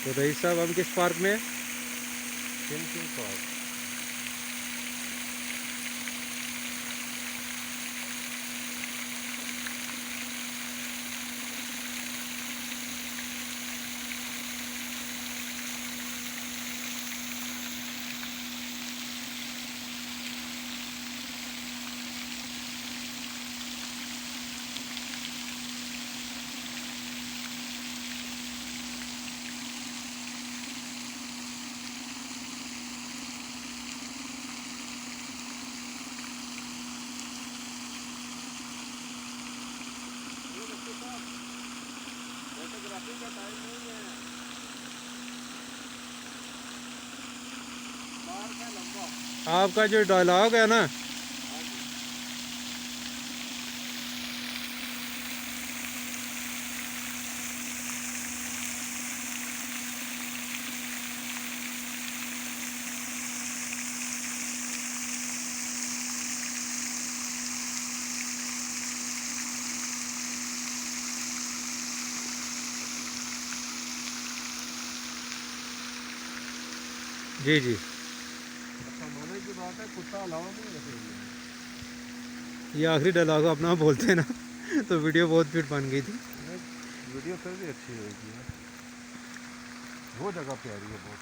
तो रईस साहब हम किस पार्क में हैं? Thinking park. फोटोग्राफी का टाइम नहीं है, पार्क है लंबा। आपका जो डायलॉग है ना, हाँ जी। जी जी, अच्छा, मजे की बात है, कुत्ता अलावा नहीं है एरिया में। ये आखिरी डायलॉग अपना बोलते हैं ना तो वीडियो बहुत फिट बन गई थी। नहीं, वीडियो फिर भी अच्छी होगी यार। वो जगह प्यारी है बहुत।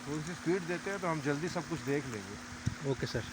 थोड़ी सी स्पीड देते हैं तो हम जल्दी सब कुछ देख लेंगे। Okay sir.